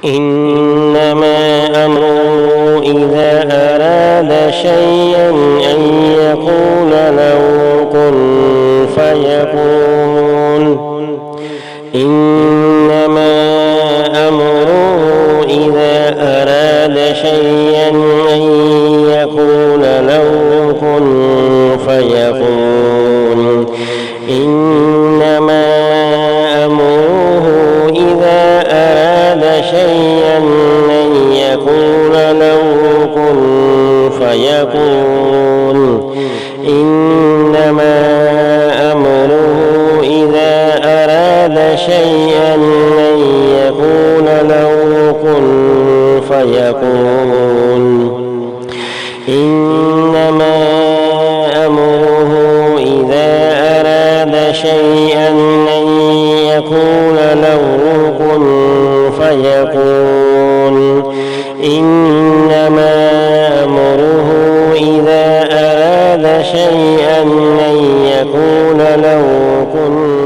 إنما أمره إذا أراد شيئا أن يقول له كن فيكون. إنما أمره إذا أراد شيئا أن يقول له كن فيكون. إنما أمره إذا أراد شيئا أن يقول له كن فيكون. إنما أمره إذا أراد شيئا أن يقول له كن فيكون. إنما أمره إذا أراد شيئا أن يقول له كن فيكون. إنما أمره إذا أراد شيئا أن يقول له كن